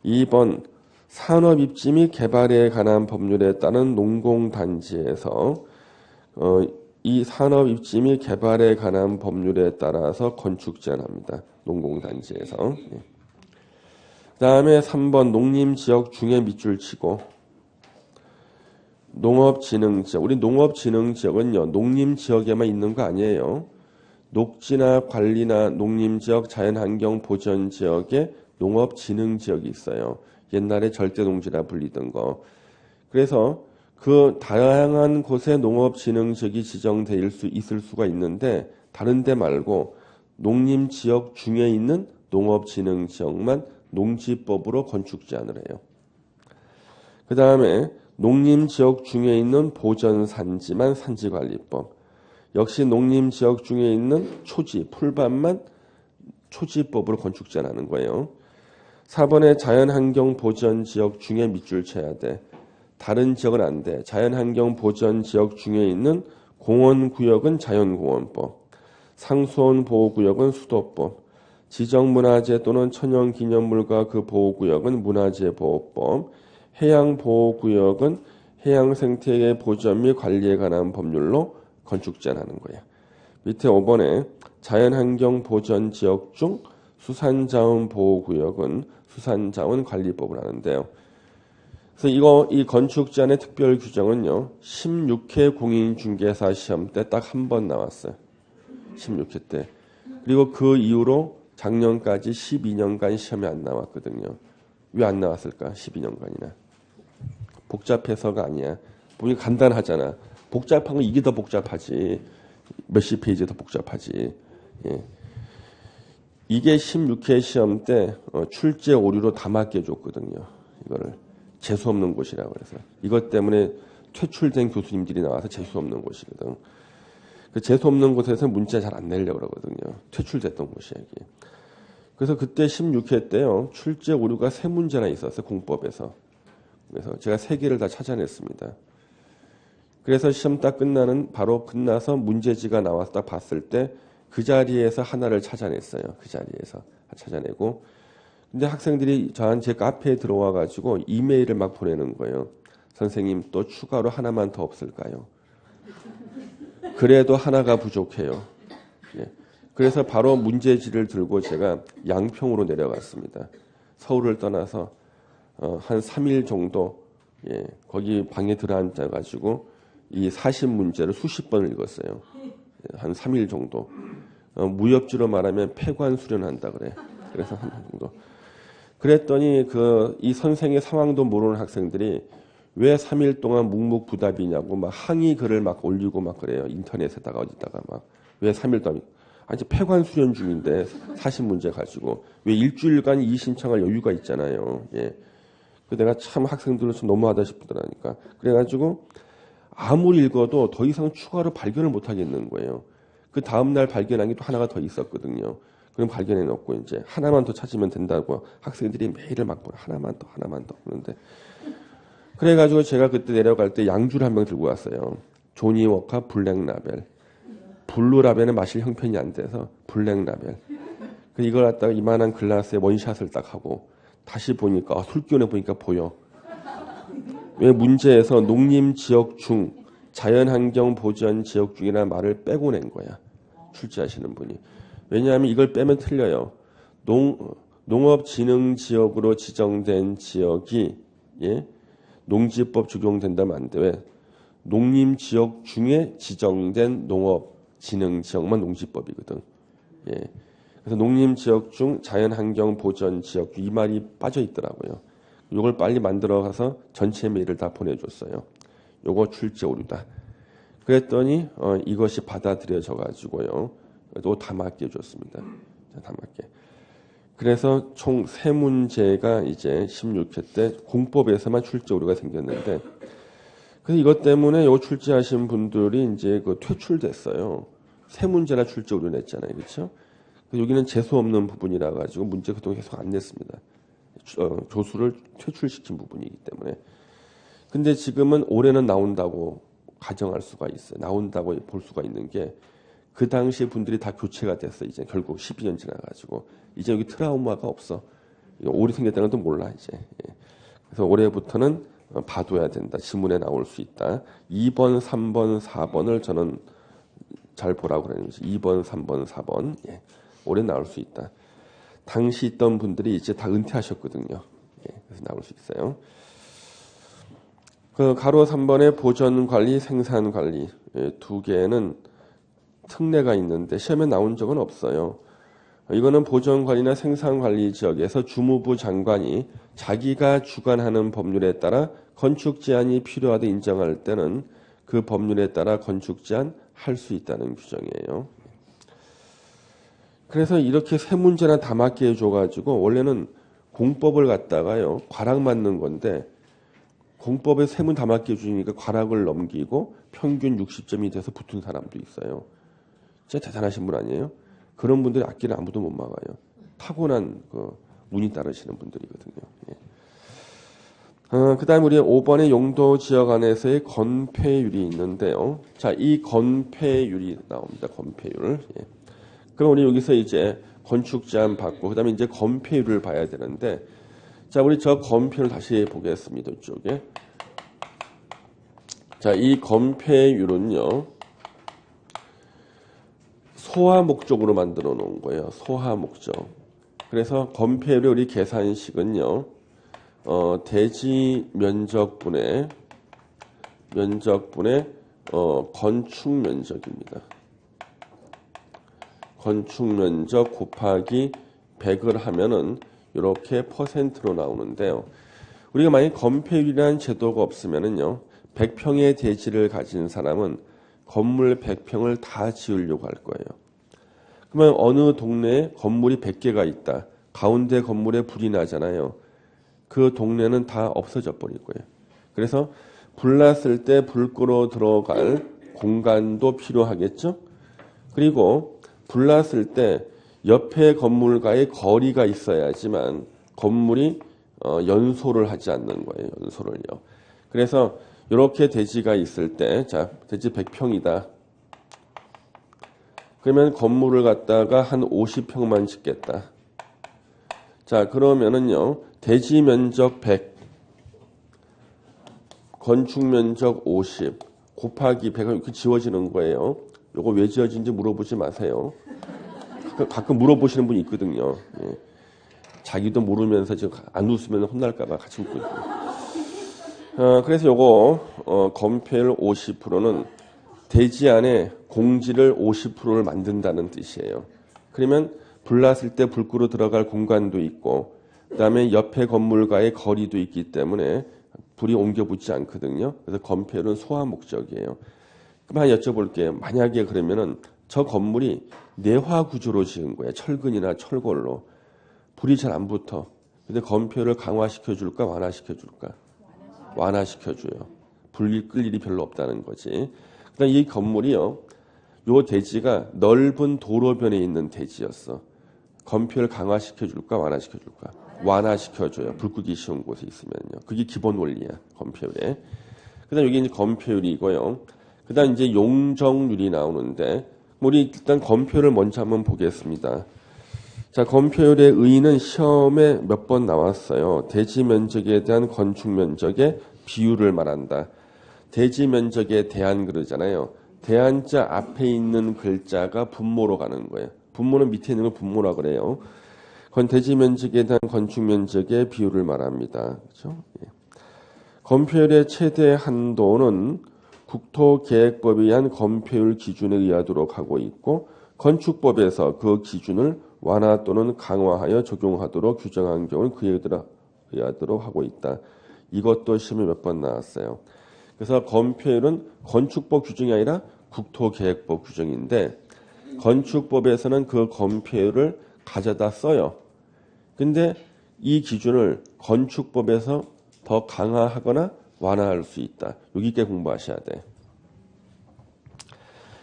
2번 산업입지 및 개발에 관한 법률에 따른 농공단지에서 이 산업입지 및 개발에 관한 법률에 따라서 건축 제한합니다. 농공단지에서. 그 다음에 3번 농림지역 중에 밑줄 치고 농업진흥지역. 우리 농업진흥지역은요. 농림지역에만 있는 거 아니에요. 녹지나 관리나 농림지역, 자연환경보전지역에 농업진흥지역이 있어요. 옛날에 절대농지라 불리던 거. 그래서 그 다양한 곳에 농업진흥지역이 지정돼 있을 수가 있는데 다른 데 말고 농림지역 중에 있는 농업진흥지역만 농지법으로 건축 제한을 해요. 그 다음에 농림지역 중에 있는 보전산지만 산지관리법. 역시 농림지역 중에 있는 초지, 풀밭만 초지법으로 건축 제한하는 거예요. 4번에 자연환경보전지역 중에 밑줄 쳐야 돼. 다른 지역은 안 돼. 자연환경보전지역 중에 있는 공원구역은 자연공원법, 상수원보호구역은 수도법, 지정문화재 또는 천연기념물과 그 보호구역은 문화재보호법, 해양보호구역은 해양생태계 보전 및 관리에 관한 법률로 건축 제한하는 거예요. 밑에 5번에 자연환경보전지역 중 수산자원보호구역은 수산자원관리법을 하는데요. 그래서 이 건축 제한의 특별 규정은요, 16회 공인중개사 시험 때 딱 한 번 나왔어요. 16회 때. 그리고 그 이후로 작년까지 12년간 시험이 안 나왔거든요. 왜 안 나왔을까? 12년간이나. 복잡해서가 아니야. 보니까 간단하잖아. 복잡한 건 이게 더 복잡하지. 몇십 페이지 더 복잡하지. 예. 이게 16회 시험 때 출제 오류로 다 맡겨줬거든요. 이거를 재수없는 곳이라고 해서. 이것 때문에 퇴출된 교수님들이 나와서 재수없는 곳이거든. 그 재수없는 곳에서 문자 잘 안 내려고 그러거든요. 퇴출됐던 곳이야 이게. 그래서 그때 16회 때요. 출제 오류가 3문제나 있었어요. 공법에서. 그래서 제가 3개를 다 찾아냈습니다. 그래서 시험 딱 바로 끝나서 문제지가 나와서 딱 봤을 때 그 자리에서 하나를 찾아냈어요. 그 자리에서 찾아내고. 근데 학생들이 제 카페에 들어와 가지고 이메일을 막 보내는 거예요. 선생님 또 추가로 하나만 더 없을까요? 그래도 하나가 부족해요. 예. 그래서 바로 문제지를 들고 제가 양평으로 내려갔습니다. 서울을 떠나서 한 3일 정도 거기 방에 들어앉아 가지고 이 40문제를 수십 번을 읽었어요. 한 3일 정도. 무협지로 말하면 폐관 수련한다 그래. 그래서 한 정도. 그랬더니 이 선생의 상황도 모르는 학생들이 왜 3일 동안 묵묵부답이냐고 막 항의 글을 막 올리고 막 그래요. 인터넷에다가 어디다가 막 왜 3일 동안 아니 폐관 수련 중인데 40문제 가지고 왜 일주일간 이의 신청할 여유가 있잖아요. 예. 그 내가 참 학생들은 좀 너무하다 싶더라니까. 그래가지고 아무리 읽어도 더 이상 추가로 발견을 못 하겠는 거예요. 그 다음날 발견한 게 또 하나가 더 있었거든요. 그럼 발견해 놓고 이제 하나만 더 찾으면 된다고 학생들이 메일을 막 보내. 하나만 더 그러는데. 그래가지고 제가 그때 내려갈 때 양주를 한 병 들고 왔어요. 조니 워커 블랙라벨. 블루 라벨은 마실 형편이 안 돼서 블랙라벨. 이걸 갖다가 이만한 글라스에 원샷을 딱 하고 다시 보니까 술 기운에 보니까 보여. 왜 문제에서 농림지역 중 자연환경보전지역 중이라는 말을 빼고 낸 거야. 출제하시는 분이. 왜냐하면 이걸 빼면 틀려요. 농업진흥지역으로 지정된 지역이 예, 농지법 적용된다면 안 돼. 왜? 농림지역 중에 지정된 농업진흥지역만 농지법이거든. 예. 그래서 농림지역 중 자연환경보전지역 이 말이 빠져 있더라고요. 이걸 빨리 만들어 가서 전체 메일을 다 보내줬어요. 요거 출제 오류다. 그랬더니 이것이 받아들여져 가지고요. 또 다 맞게 해줬습니다. 다 맞게. 그래서 총 3문제가 이제 16회 때 공법에서만 출제 오류가 생겼는데, 그래서 이것 때문에 요 출제하신 분들이 이제 그 퇴출됐어요. 3문제나 출제 오류 냈잖아요, 그렇죠? 여기는 재수 없는 부분이라 가지고 문제 그동안 계속 안 냈습니다. 조수를 퇴출시킨 부분이기 때문에. 근데 지금은 올해는 나온다고 가정할 수가 있어요. 나온다고 볼 수가 있는 게 그 당시 분들이 다 교체가 됐어. 이제 결국 12년 지나가지고 이제 여기 트라우마가 없어. 오류 생겼다는 것도 몰라 이제. 예. 그래서 올해부터는 봐둬야 된다. 지문에 나올 수 있다. 2번, 3번, 4번을 저는 잘 보라고 그러는 거죠. 2번, 3번, 4번. 예. 올해 나올 수 있다. 당시 있던 분들이 이제 다 은퇴하셨거든요. 예. 그래서 나올 수 있어요. 그 가로 3번의 보전관리, 생산관리 두 개는 특례가 있는데 시험에 나온 적은 없어요. 이거는 보전관리나 생산관리 지역에서 주무부 장관이 자기가 주관하는 법률에 따라 건축 제한이 필요하다 인정할 때는 그 법률에 따라 건축 제한 할 수 있다는 규정이에요. 그래서 이렇게 3문제나 다 맞게 해줘가지고 원래는 공법을 갖다가요 과락 맞는 건데 공법에 3문 다 맞게 해주니까 과락을 넘기고 평균 60점이 돼서 붙은 사람도 있어요. 진짜 대단하신 분 아니에요? 그런 분들이 악기를 아무도 못 막아요. 타고난 그 운이 따르시는 분들이거든요. 예. 그다음 우리 5번의 용도 지역 안에서의 건폐율이 있는데요. 자, 이 건폐율이 나옵니다. 건폐율. 예. 그럼 우리 여기서 이제 건축 제한 받고 그다음에 이제 건폐율을 봐야 되는데, 자, 우리 저 건폐율 다시 보겠습니다. 이쪽에. 자, 이 건폐율은요. 소화 목적으로 만들어 놓은 거예요. 소화 목적. 그래서 건폐율의 우리 계산식은요. 대지 면적분의 건축 면적입니다. 건축 면적 곱하기 100을 하면은 이렇게 퍼센트로 나오는데요. 우리가 만약 건폐율이라는 제도가 없으면은요. 100평의 대지를 가진 사람은 건물 100평을 다 지으려고 할 거예요. 그러면 어느 동네에 건물이 100개가 있다. 가운데 건물에 불이 나잖아요. 그 동네는 다 없어져 버릴 거예요. 그래서 불 났을 때 불 끄러 들어갈 공간도 필요하겠죠. 그리고 불 났을 때 옆에 건물과의 거리가 있어야지만 건물이 연소를 하지 않는 거예요. 연소를요. 그래서 이렇게 대지가 있을 때, 자, 대지 100평이다. 그러면 건물을 갖다가 한 50평만 짓겠다. 자, 그러면은요, 대지 면적 100, 건축 면적 50, 곱하기 100은 이렇게 지워지는 거예요. 요거 왜 지어진지 물어보지 마세요. 가끔 물어보시는 분이 있거든요. 예. 자기도 모르면서 지금 안 웃으면 혼날까봐 같이 웃고 있고. 그래서 요거, 건폐율 50%는 대지 안에 공지를 50%를 만든다는 뜻이에요. 그러면 불 났을 때 불 끄러 들어갈 공간도 있고, 그 다음에 옆에 건물과의 거리도 있기 때문에 불이 옮겨 붙지 않거든요. 그래서 건폐율은 소화 목적이에요. 그럼 하나 여쭤볼게요. 만약에 그러면은 저 건물이 내화 구조로 지은 거예요. 철근이나 철골로. 불이 잘 안 붙어. 근데 건폐율을 강화시켜 줄까, 완화시켜 줄까? 완화시켜 줘요. 불이 끌 일이 별로 없다는 거지. 그다음 이 건물이요. 요 대지가 넓은 도로변에 있는 대지였어. 건폐율 강화시켜 줄까, 완화시켜 줄까? 완화시켜 줘요. 불 끄기 쉬운 곳에 있으면요. 그게 기본 원리야. 건폐율에. 그다음 여기 이제 건폐율이고요. 그다음 이제 용적률이 나오는데 우리 일단 건폐율을 먼저 한번 보겠습니다. 자, 건폐율의 의의는 시험에 몇 번 나왔어요. 대지 면적에 대한 건축 면적의 비율을 말한다. 대지 면적에 대한 그러잖아요. 대한자 앞에 있는 글자가 분모로 가는 거예요. 분모는 밑에 있는 걸 분모라 그래요. 대지 면적에 대한 건축 면적의 비율을 말합니다. 그렇죠? 예. 건폐율의 최대 한도는 국토계획법에 의한 건폐율 기준에 의하도록 하고 있고 건축법에서 그 기준을 완화 또는 강화하여 적용하도록 규정한 경우는 그에 의하도록 하고 있다. 이것도 시험에 몇 번 나왔어요. 그래서 건폐율은 건축법 규정이 아니라 국토계획법 규정인데 건축법에서는 그 건폐율을 가져다 써요. 근데 이 기준을 건축법에서 더 강화하거나 완화할 수 있다. 여기 있게 공부하셔야 돼.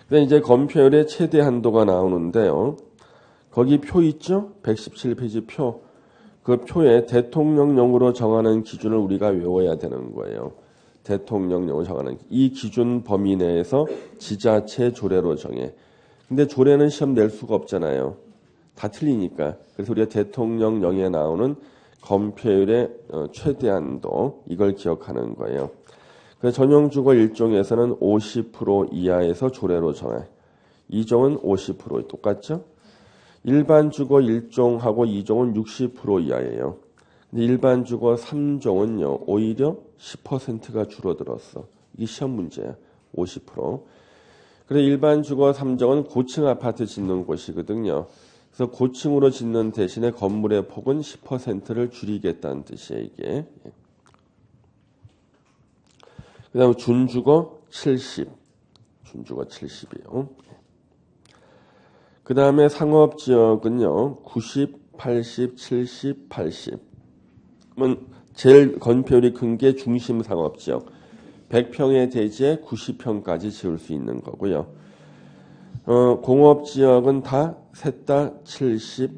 그다음 이제 건폐율의 최대 한도가 나오는데요. 거기 표 있죠? 117페이지 표. 그 표에 대통령령으로 정하는 기준을 우리가 외워야 되는 거예요. 대통령령으로 정하는 이 기준 범위 내에서 지자체 조례로 정해. 근데 조례는 시험 낼 수가 없잖아요. 다 틀리니까. 그래서 우리가 대통령령에 나오는 건폐율의 최대한도 이걸 기억하는 거예요. 그래서 전용주거 1종에서는 50% 이하에서 조례로 정해. 2종은 50% 똑같죠? 일반 주거 1종하고 2종은 60% 이하예요. 근데 일반 주거 3종은요. 오히려 10%가 줄어들었어. 이게 시험 문제야. 50%. 그래서 일반 주거 3종은 고층 아파트 짓는 곳이거든요. 그래서 고층으로 짓는 대신에 건물의 폭은 10%를 줄이겠다는 뜻이에요, 이게. 그 다음에 준주거 70. 준주거 70이에요. 그 다음에 상업지역은요, 90, 80, 70, 80. 제일 건폐율이 큰 게 중심 상업지역. 100평의 대지에 90평까지 지을 수 있는 거고요. 공업지역은 다 셋 다 70,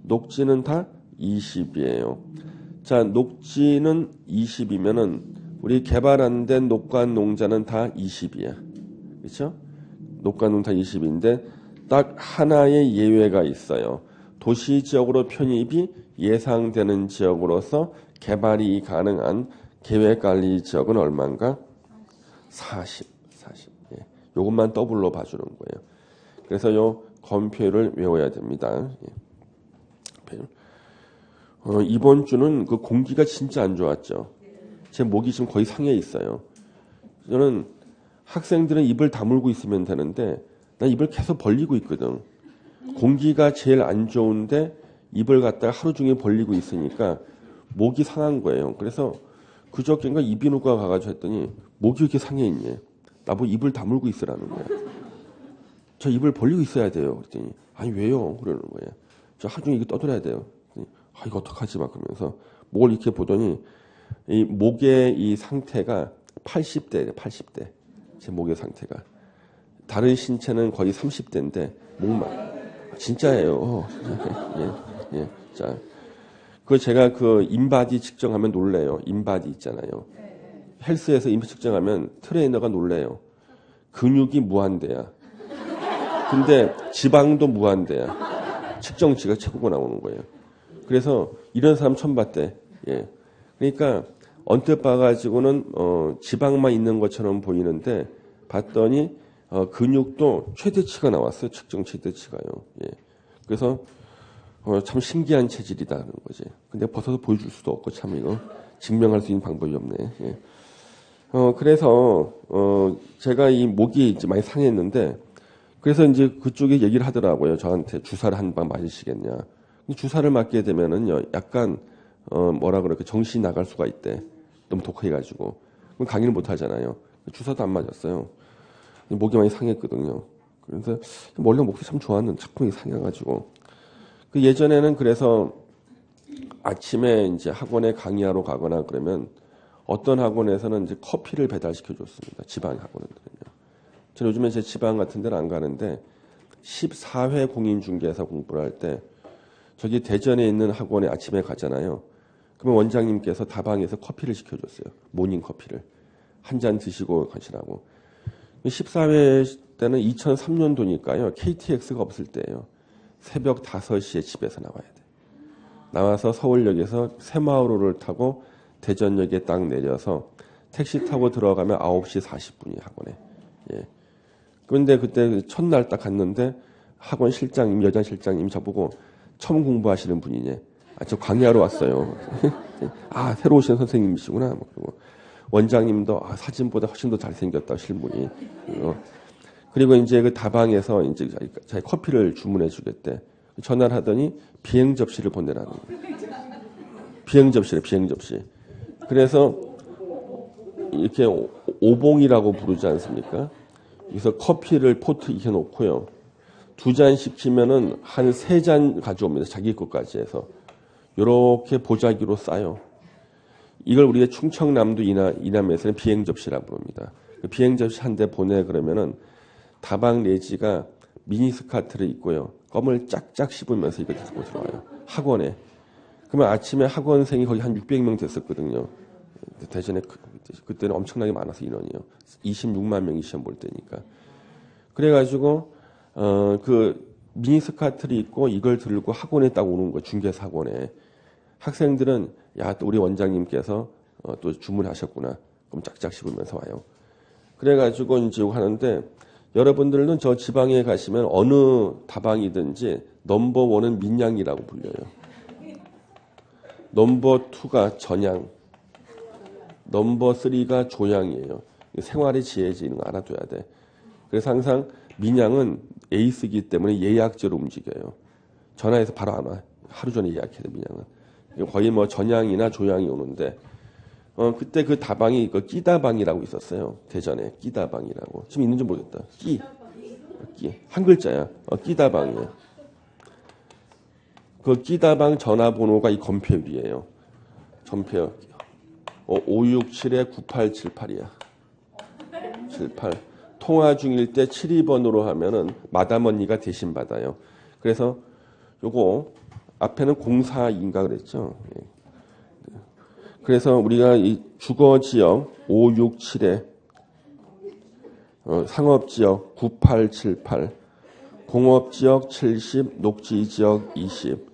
녹지는 다 20이에요. 자, 녹지는 20이면은 우리 개발 안 된 녹관 농자는 다 20이야. 그렇죠? 녹관 농자 20인데 딱 하나의 예외가 있어요. 도시 지역으로 편입이 예상되는 지역으로서 개발이 가능한 계획관리 지역은 얼마인가? 40. 예. 요것만 더블로 봐주는 거예요. 그래서 요 건폐율을 외워야 됩니다. 예. 이번 주는 그 공기가 진짜 안 좋았죠. 제 목이 지금 거의 상해 있어요. 저는 학생들은 입을 다물고 있으면 되는데 난 입을 계속 벌리고 있거든. 공기가 제일 안 좋은데 입을 갖다가 하루 종일 벌리고 있으니까 목이 상한 거예요. 그래서 그저께인가 이비인후과 가가지고 했더니 목이 이렇게 상해 있니? 나보고 입을 다물고 있으라는 거야. 저 입을 벌리고 있어야 돼요. 그랬더니 아니 왜요? 그러는 거예요. 저 하루 종일 이거 떠들어야 돼요. 그랬더니 아 이거 어떡하지 막 그러면서 목을 이렇게 보더니 이 목의 이 상태가 80대래 80대. 제 목의 상태가. 다른 신체는 거의 30대인데 목만 진짜예요. 예. 자, 그 제가 그 인바디 측정하면 놀래요. 인바디 있잖아요. 헬스에서 인바디 측정하면 트레이너가 놀래요. 근육이 무한대야. 근데 지방도 무한대야. 측정치가 최고가 나오는 거예요. 그래서 이런 사람 처음 봤대. 예. 그러니까 언뜻 봐가지고는 지방만 있는 것처럼 보이는데 봤더니 근육도 최대치가 나왔어요. 측정 최대치가요. 예. 그래서 참 신기한 체질이다는 거지. 근데 벗어서 보여줄 수도 없고 참 이거 증명할 수 있는 방법이 없네. 예. 그래서 제가 이 목이 이제 많이 상했는데 그래서 이제 그쪽에 얘기를 하더라고요. 저한테 주사를 한 방 맞으시겠냐. 주사를 맞게 되면은요, 약간 뭐라 그럴까 정신이 나갈 수가 있대. 너무 독해가지고 그럼 강의를 못 하잖아요. 주사도 안 맞았어요. 목이 많이 상했거든요. 그래서 원래 목이 참 좋았는데 자꾸 상해가지고 그 예전에는 그래서 아침에 이제 학원에 강의하러 가거나 그러면 어떤 학원에서는 이제 커피를 배달시켜 줬습니다. 지방 학원들은요. 저는 요즘에 제 지방 같은 데는 안 가는데 14회 공인중개사 공부를 할 때 저기 대전에 있는 학원에 아침에 가잖아요. 그러면 원장님께서 다방에서 커피를 시켜줬어요. 모닝 커피를. 한 잔 드시고 가시라고. 14회 때는 2003년도니까요. KTX가 없을 때예요. 새벽 5시에 집에서 나와야 돼. 나와서 서울역에서 새마을호를 타고 대전역에 딱 내려서 택시 타고 들어가면 9시 40분이 학원에. 예. 그런데 그때 첫날 딱 갔는데 학원 실장님, 여자 실장님이 저보고 처음 공부하시는 분이냐. 아, 저 강의하러 왔어요. 아, 새로 오신 선생님이시구나. 그리고 원장님도 사진보다 훨씬 더 잘생겼다, 실물이. 그리고 이제 그 다방에서 이제 자기 커피를 주문해 주겠대. 전화를 하더니 비행 접시를 보내라는 거예요. 비행 접시. 그래서 이렇게 오봉이라고 부르지 않습니까? 그래서 커피를 포트 익혀 놓고요. 2잔 시키면은 한 3잔 가져옵니다. 자기 것까지 해서. 요렇게 보자기로 싸요. 이걸 우리가 충청남도 이남에서는 비행 접시라고 부릅니다. 비행 접시 한 대 보내 그러면은 다방 내지가 미니스커트를 입고요. 껌을 짝짝 씹으면서 이거 들고 들어와요. 학원에. 그러면 아침에 학원생이 거의 한 600명 됐었거든요. 대전에 그때는 엄청나게 많아서 인원이요. 26만 명이 시험 볼 때니까. 그래가지고 그 미니스커트를 입고 이걸 들고 학원에 딱 오는 거예요. 중개사 학원에. 학생들은 또 우리 원장님께서 또 주문하셨구나. 그럼 짝짝 씹으면서 와요. 그래가지고 이제 하는데 여러분들은 저 지방에 가시면 어느 다방이든지 넘버1은 민양이라고 불려요. 넘버2가 전양, 넘버3가 조양이에요. 생활의 지혜지 이런 거 알아둬야 돼. 그래서 항상 민양은 에이스이기 때문에 예약제로 움직여요. 전화해서 바로 안 와. 하루 전에 예약해야 돼, 민양은. 거의 뭐 전양이나 조양이 오는데 그때 그 다방이 그 끼다방이라고 있었어요. 대전에 끼다방이라고. 지금 있는지 모르겠다. 끼. 한 글자야. 끼다방이에요. 그 끼다방 전화번호가 이 건폐율이에요. 전폐율. 567-9878이야. 78. 통화 중일 때 72번으로 하면은 마담 언니가 대신 받아요. 그래서 요거 앞에는 04인가 그랬죠. 그래서 우리가 이 주거지역 567에 상업지역 9878, 공업지역 70, 녹지지역 20.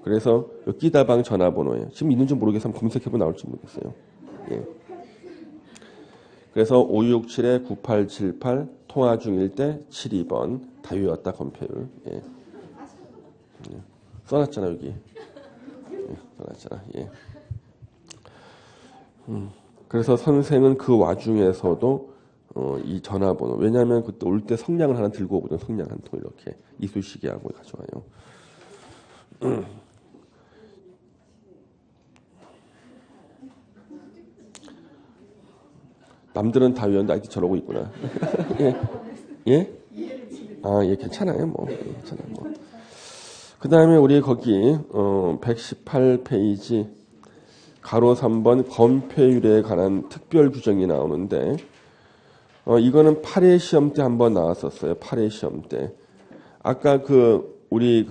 그래서 끼다방 전화번호예요. 지금 있는지 모르겠으면 검색해보면 나올지 모르겠어요. 예. 그래서 567-9878 통화 중일 때 72번 다 외웠다 건폐율. 예. 써놨잖아 여기. 써놨잖아. 예. 그래서 선생은 그 와중에서도 이 전화번호 왜냐하면 그때 올 때 성냥을 하나 들고 오거든. 성냥 한 통 이렇게 이쑤시개하고 가져와요. 남들은 다 외웠는데 아직도 저러고 있구나. 예? 예? 예, 괜찮아요. 뭐. 괜찮아요. 뭐. 그 다음에 우리 거기 118페이지 가로 3번 건폐율에 관한 특별 규정이 나오는데 이거는 8회 시험 때 한번 나왔었어요. 8회 시험 때. 아까 우리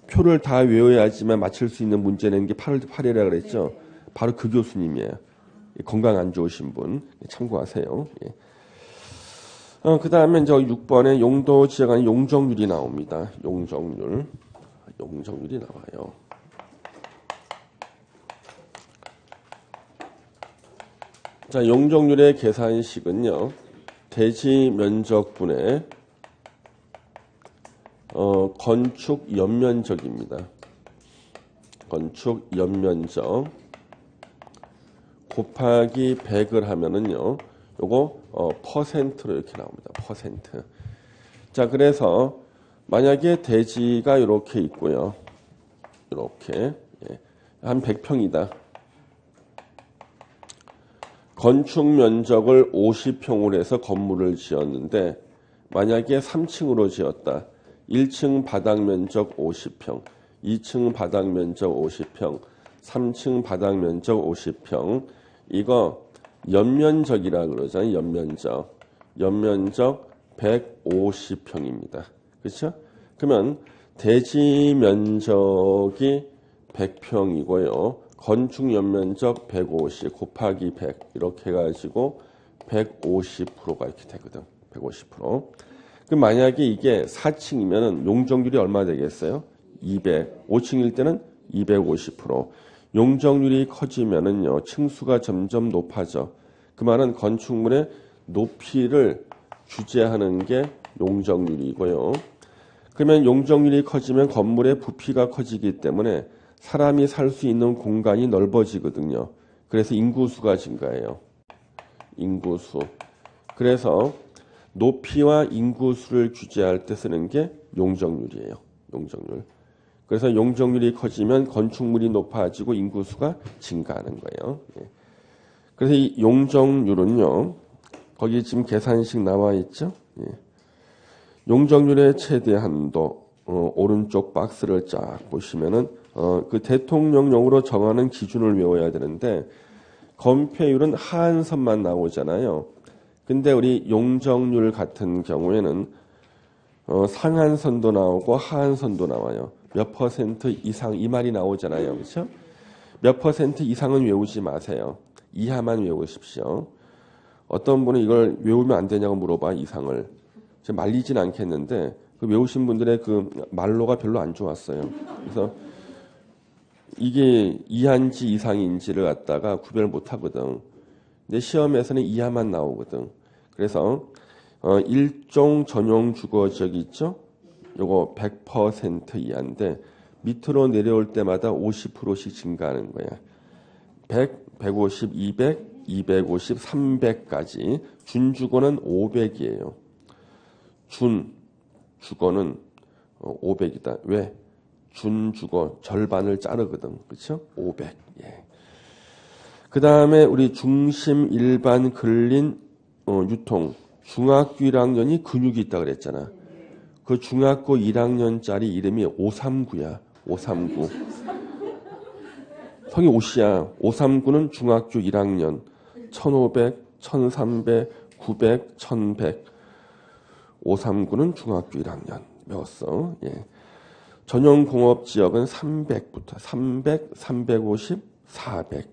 표를 다 외워야지만 맞출 수 있는 문제 내는 게 8회라 그랬죠. 바로 그 교수님이에요. 건강 안 좋으신 분 참고하세요. 예. 그 다음에 이제 6번에 용도 지역 안 용적률이 나옵니다. 용적률이 나와요. 자, 용적률의 계산식은요. 대지 면적분의 건축 연면적입니다. 건축 연면적 곱하기 100을 하면은요. 요거 퍼센트로 이렇게 나옵니다. 퍼센트. 자, 그래서 만약에 대지가 이렇게 있고요. 이렇게 한 100평이다. 건축 면적을 50평으로 해서 건물을 지었는데 만약에 3층으로 지었다. 1층 바닥 면적 50평, 2층 바닥 면적 50평, 3층 바닥 면적 50평. 이거 연면적이라 그러잖아요. 연면적 150평입니다. 그렇죠? 그러면 대지 면적이 100평이고요. 건축 연면적 150 곱하기 100 이렇게 해가지고 150%가 이렇게 되거든. 150%. 그럼 만약에 이게 4층이면 용적률이 얼마 되겠어요? 200. 5층일 때는 250%. 용적률이 커지면은요, 층수가 점점 높아져. 그 말은 건축물의 높이를 규제하는 게 용적률이고요. 그러면 용적률이 커지면 건물의 부피가 커지기 때문에 사람이 살 수 있는 공간이 넓어지거든요. 그래서 인구수가 증가해요. 인구수. 그래서 높이와 인구수를 규제할 때 쓰는 게 용적률이에요. 용적률. 그래서 용적률이 커지면 건축물이 높아지고 인구수가 증가하는 거예요. 예. 그래서 이 용적률은요. 거기 지금 계산식 나와 있죠. 예. 용적률의 최대 한도 오른쪽 박스를 쫙 보시면은 그 대통령령으로 정하는 기준을 외워야 되는데 건폐율은 하한선만 나오잖아요. 근데 우리 용적률 같은 경우에는 상한선도 나오고 하한선도 나와요. 몇 퍼센트 이상 이 말이 나오잖아요. 그렇죠? 몇 퍼센트 이상은 외우지 마세요. 이하만 외우십시오. 어떤 분은 이걸 외우면 안 되냐고 물어봐. 이상을. 제가 말리진 않겠는데 그 외우신 분들의 그 말로가 별로 안 좋았어요. 그래서 이게 이하인지 이상인지를 갖다가 구별 못 하거든. 근데 시험에서는 이하만 나오거든. 그래서 일종 전용 주거 지역이 있죠. 요거 100% 이하인데 밑으로 내려올 때마다 50%씩 증가하는 거야. 100, 150, 200, 250, 300까지 준주거는 500이에요. 준주거는 500이다. 왜? 준주거 절반을 자르거든. 그렇죠? 500. 예. 그 다음에 우리 중심 일반 근린 유통 중학교 1학년이 근육이 있다 그랬잖아. 그 중학교 1학년짜리 이름이 539야. 539. 성이 5시야. 539는 중학교 1학년. 1500, 1300, 900, 1100. 539는 중학교 1학년. 배웠어. 예. 전용 공업 지역은 300부터 300, 350, 400.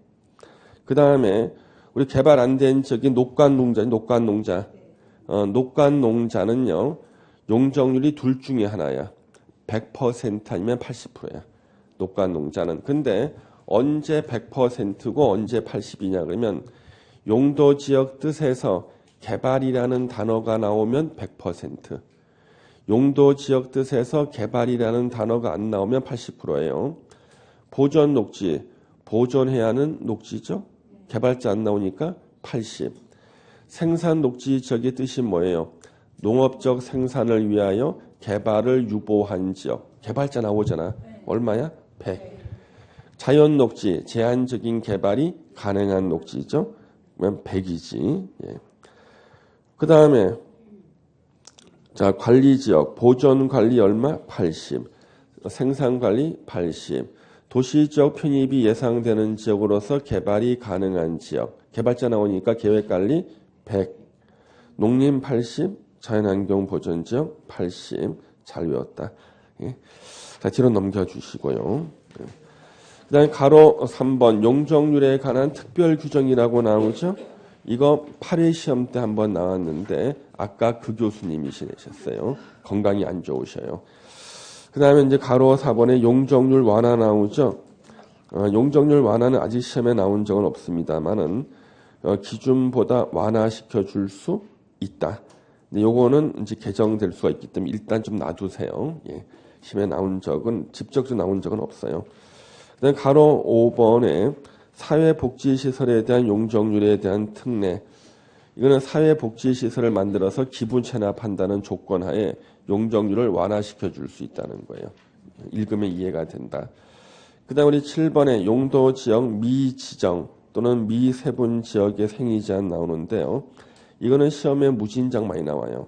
그 다음에 우리 개발 안 된 지역이 녹간농자, 녹간농자. 녹간농자는요. 용적률이 둘 중에 하나야. 100% 아니면 80%야. 녹간농자는. 근데 언제 100%고 언제 80이냐 그러면 용도지역 뜻에서 개발이라는 단어가 나오면 100%. 용도지역 뜻에서 개발이라는 단어가 안 나오면 80%예요. 보존 녹지, 보존해야 하는 녹지죠. 개발자 안 나오니까 80. 생산 녹지 지역의 뜻이 뭐예요? 농업적 생산을 위하여 개발을 유보한 지역. 개발자 나오잖아. 얼마야? 100. 자연 녹지, 제한적인 개발이 가능한 녹지죠. 그러면 100이지. 예. 그 다음에 자 관리지역, 보존관리 얼마? 80. 생산관리 80. 도시지역 편입이 예상되는 지역으로서 개발이 가능한 지역. 개발자 나오니까 계획관리 100. 농림 80. 자연환경 보존지역 80. 잘 외웠다. 예. 자 뒤로 넘겨주시고요. 예. 그 다음에 가로 3번 용적률에 관한 특별 규정이라고 나오죠. 이거 8회 시험 때 한번 나왔는데 아까 그 교수님이시 내셨어요. 건강이 안 좋으셔요. 그 다음에 이제 가로 4번에 용적률 완화 나오죠. 용적률 완화는 아직 시험에 나온 적은 없습니다만은 기준보다 완화시켜 줄 수 있다. 근데 요거는 이제 개정될 수가 있기 때문에 일단 좀 놔두세요. 예. 시험에 나온 적은 직접적으로 나온 적은 없어요. 그다음 가로 5번에 사회복지시설에 대한 용적률에 대한 특례. 이거는 사회복지시설을 만들어서 기부 체납한다는 조건하에 용적률을 완화시켜 줄 수 있다는 거예요. 읽으면 이해가 된다. 그 다음 우리 7번에 용도지역 미지정 또는 미세분 지역의 행위제한 나오는데요. 이거는 시험에 무진장 많이 나와요.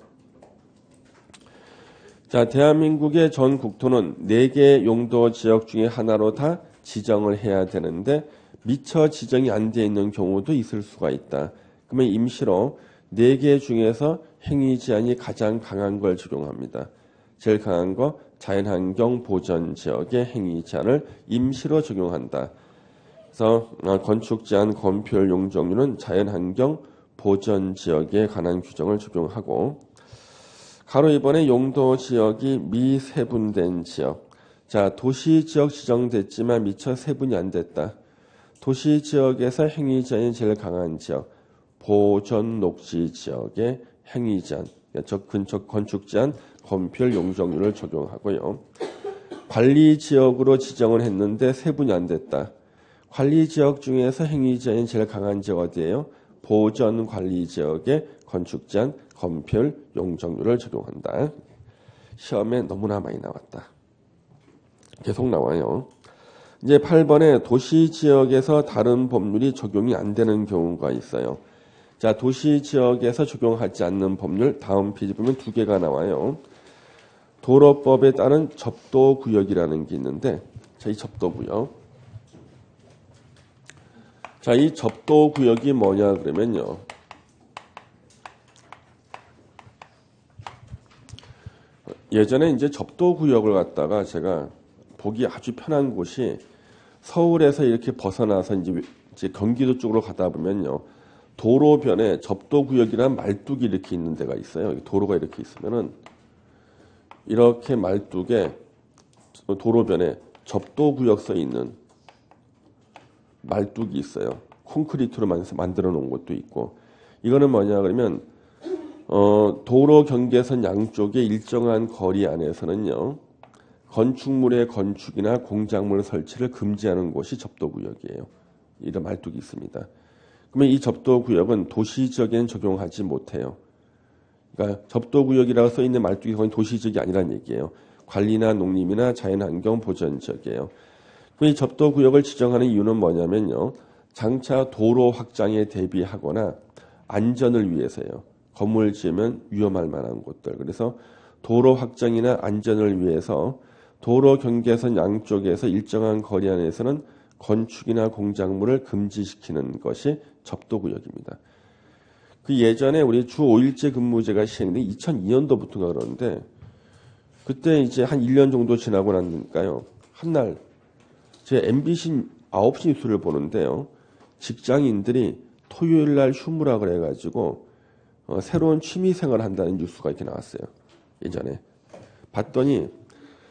자, 대한민국의 전 국토는 4개 용도지역 중에 하나로 다 지정을 해야 되는데 미처 지정이 안 돼 있는 경우도 있을 수가 있다. 그러면 임시로 4개 중에서 행위 제한이 가장 강한 걸 적용합니다. 제일 강한 거 자연환경 보전 지역의 행위 제한을 임시로 적용한다. 그래서 건축 제한 건폐율 용적률은 자연환경 보전 지역에 관한 규정을 적용하고 가로 2번에 용도 지역이 미세분된 지역. 자, 도시 지역 지정됐지만 미처 세분이 안 됐다. 도시 지역에서 행위 제한이 제일 강한 지역. 보전 녹지 지역의 행위 제한, 근처 건축 제한, 건폐율 용적률을 적용하고요. 관리 지역으로 지정을 했는데 세분이 안 됐다. 관리지역 중에서 행위제한이 제일 강한 지역 어디예요? 보전관리지역에 건축제한, 건폐율, 용적률을 적용한다. 시험에 너무나 많이 나왔다. 계속 나와요. 이제 8번에 도시지역에서 다른 법률이 적용이 안 되는 경우가 있어요. 자, 도시지역에서 적용하지 않는 법률 다음 페이지 보면 두 개가 나와요. 도로법에 따른 접도구역이라는 게 있는데, 자, 이 접도구역. 자, 이 접도구역이 뭐냐 그러면요. 예전에 이제 접도구역을 갖다가 제가 보기 아주 편한 곳이 서울에서 이렇게 벗어나서 이제 경기도 쪽으로 가다 보면요. 도로변에 접도구역이란 말뚝이 이렇게 있는 데가 있어요. 도로가 이렇게 있으면은 이렇게 말뚝에 도로변에 접도구역 써 있는 말뚝이 있어요. 콘크리트로 만들어 놓은 것도 있고. 이거는 뭐냐 그러면 도로 경계선 양쪽에 일정한 거리 안에서는요. 건축물의 건축이나 공작물 설치를 금지하는 곳이 접도구역이에요. 이런 말뚝이 있습니다. 그러면 이 접도구역은 도시지역에는 적용하지 못해요. 그러니까 접도구역이라고 써있는 말뚝이 거의 도시지역이 아니란 얘기예요. 관리나 농림이나 자연환경 보전지역이에요. 이 접도구역을 지정하는 이유는 뭐냐면요. 장차 도로 확장에 대비하거나 안전을 위해서요. 건물 지으면 위험할 만한 곳들. 그래서 도로 확장이나 안전을 위해서 도로 경계선 양쪽에서 일정한 거리 안에서는 건축이나 공작물을 금지시키는 것이 접도구역입니다. 그 예전에 우리 주 5일제 근무제가 시행된 2002년도부터가 그러는데 그때 이제 한 1년 정도 지나고 나니까요. 한날 제 MBC 9시 뉴스를 보는데요. 직장인들이 토요일 날 휴무라 그래가지고 새로운 취미생활을 한다는 뉴스가 이렇게 나왔어요. 예전에. 봤더니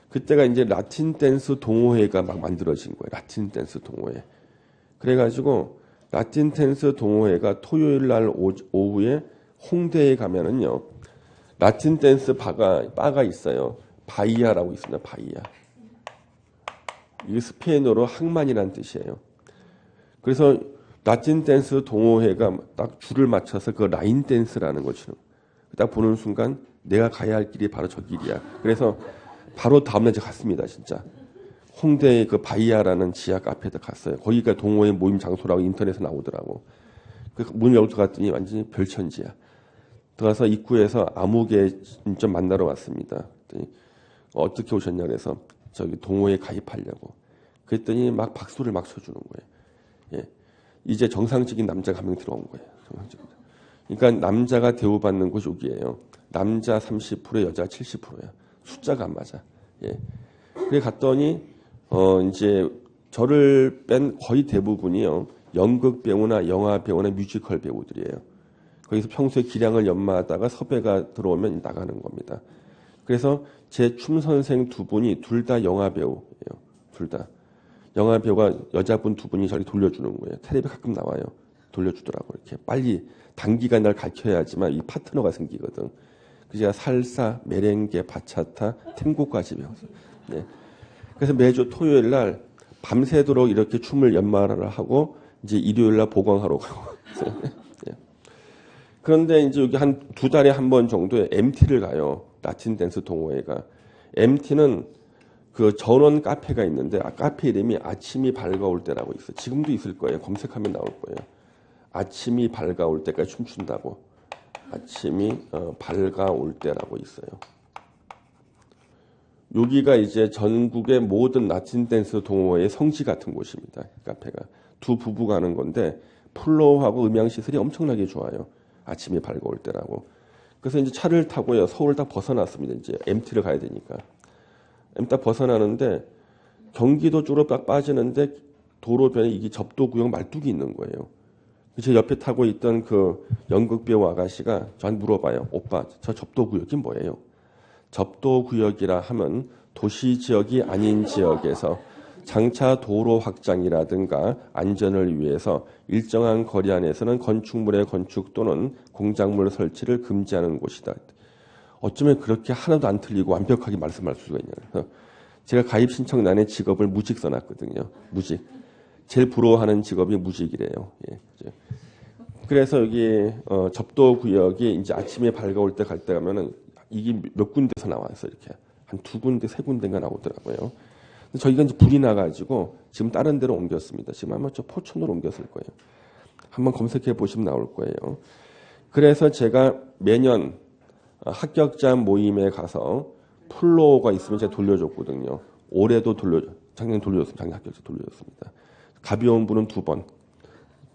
그때가 이제 라틴 댄스 동호회가 막 만들어진 거예요. 라틴 댄스 동호회. 그래가지고 라틴 댄스 동호회가 토요일 날 오후에 홍대에 가면은요. 라틴 댄스 바가 있어요. 바이아라고 있습니다. 바이아. 이게 스페인어로 항만이라는 뜻이에요. 그래서 라틴 댄스 동호회가 딱 줄을 맞춰서 그 라인 댄스라는 것처럼 딱 보는 순간 내가 가야 할 길이 바로 저 길이야. 그래서 바로 다음날 제가 갔습니다. 진짜. 홍대의 그 바이아라는 지하 카페에 갔어요. 거기가 동호회 모임 장소라고 인터넷에 나오더라고. 그 문 열고 들어갔더니 완전히 별천지야. 들어가서 입구에서 아무개 좀 만나러 왔습니다. 그랬더니 어떻게 오셨냐 그래서 저기 동호회에 가입하려고. 그랬더니 막 박수를 막 쳐주는 거예요. 예. 이제 정상적인 남자가 한 명 들어온 거예요. 그러니까 남자가 대우받는 곳이 여기예요. 남자 30%, 여자 70%야. 숫자가 안 맞아. 예. 그래 갔더니 이제 저를 뺀 거의 대부분이요. 연극 배우나 영화 배우나 뮤지컬 배우들이에요. 거기서 평소에 기량을 연마하다가 섭외가 들어오면 나가는 겁니다. 그래서 제 춤 선생 두 분이 둘 다 영화 배우예요. 둘 다. 영화 배우가 여자분 두 분이 저를 돌려주는 거예요. 텔레비 가끔 나와요. 돌려주더라고요. 이렇게 빨리 단기간 날 가르쳐야지만 이 파트너가 생기거든. 그래서 제가 살사, 메렝게, 바차타, 탱고까지 배웠어요. 네. 그래서 매주 토요일 날 밤새도록 이렇게 춤을 연마를 하고 이제 일요일 날 보강하러 가고. 네. 그런데 이제 여기 한 두 달에 한 번 정도에 MT를 가요. 라틴 댄스 동호회가. MT는 그 전원 카페가 있는데 카페 이름이 아침이 밝아올 때라고 있어요. 지금도 있을 거예요. 검색하면 나올 거예요. 아침이 밝아올 때까지 춤춘다고. 아침이 밝아올 때라고 있어요. 여기가 이제 전국의 모든 라틴 댄스 동호회의 성지 같은 곳입니다. 카페가. 두 부부가 하는 건데 플로우하고 음향 시설이 엄청나게 좋아요. 아침이 밝아올 때라고. 그래서 이제 차를 타고요. 서울 딱 벗어났습니다. 이제 MT를 가야 되니까. MT 딱 벗어나는데 경기도 쪽으로 딱 빠지는데 도로변에 이게 접도구역 말뚝이 있는 거예요. 제 옆에 타고 있던 그 연극 배우 아가씨가 저한테 물어봐요. 오빠, 저 접도구역이 뭐예요? 접도구역이라 하면 도시지역이 아닌 지역에서 장차 도로 확장이라든가 안전을 위해서 일정한 거리 안에서는 건축물의 건축 또는 공작물 설치를 금지하는 곳이다. 어쩌면 그렇게 하나도 안 틀리고 완벽하게 말씀할 수가 있냐고요. 제가 가입 신청란에 직업을 무직 써놨거든요. 무직. 제일 부러워하는 직업이 무직이래요. 예. 그래서 여기 접도 구역이 이제 아침에 밝아올 때 갈 때 가면은 이게 몇 군데서 나와서 이렇게 한 두 군데, 세 군데가 나오더라고요. 근데 저희가 이제 불이 나가지고 지금 다른 데로 옮겼습니다. 지금 아마 저 포천으로 옮겼을 거예요. 한번 검색해 보시면 나올 거예요. 그래서 제가 매년 합격자 모임에 가서 플로어가 있으면 제가 돌려줬거든요. 올해도 작년 돌려줬습니다. 작년 합격자 돌려줬습니다. 가벼운 분은 2번,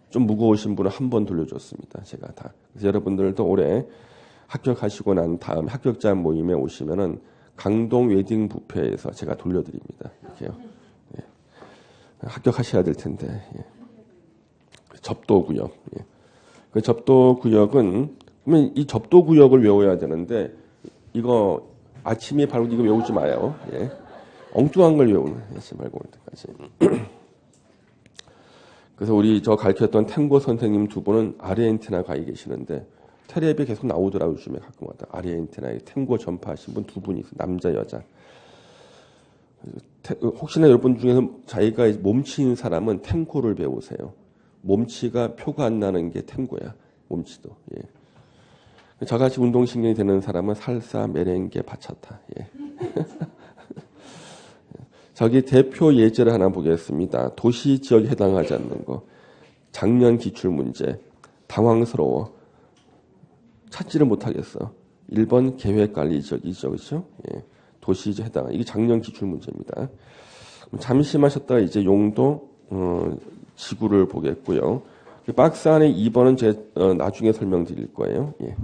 좀 무거우신 분은 1번 돌려줬습니다. 제가 다. 그래서 여러분들도 올해 합격하시고 난 다음 합격자 모임에 오시면은 강동 웨딩 뷔페에서 제가 돌려드립니다. 이렇게요. 예. 합격하셔야 될 텐데. 예. 접도구역. 예. 그 접도구역은 그러면 이 접도구역을 외워야 되는데 이거 아침에 바로 이거 외우지 마요. 예. 엉뚱한 걸 외우는 하지 말고 올 때까지. 그래서 우리 저 가르쳤던 탱고 선생님 2분은 아르헨티나 가 계시는데 텔레비에 계속 나오더라고요. 요즘에 가끔마다 아르헨티나에 탱고 전파하신 분 2분이 있어요. 남자 여자. 혹시나 여러분 중에서 자기가 몸치인 사람은 탱고를 배우세요. 몸치가 표가 안 나는 게 탱고야. 몸치도. 예. 저같이 운동신경이 되는 사람은 살사, 메렝게, 바차타. 예. 저기 대표 예제를 하나 보겠습니다. 도시 지역에 해당하지 않는 거. 작년 기출 문제. 당황스러워. 찾지를 못하겠어. 1번 계획관리 지역이죠. 그렇죠? 예. 도시 지역에 해당. 이게 작년 기출 문제입니다. 잠시만 쉬었다가 이제 용도 지구를 보겠고요. 박스 안에 2번은 제가 나중에 설명드릴 거예요. 예.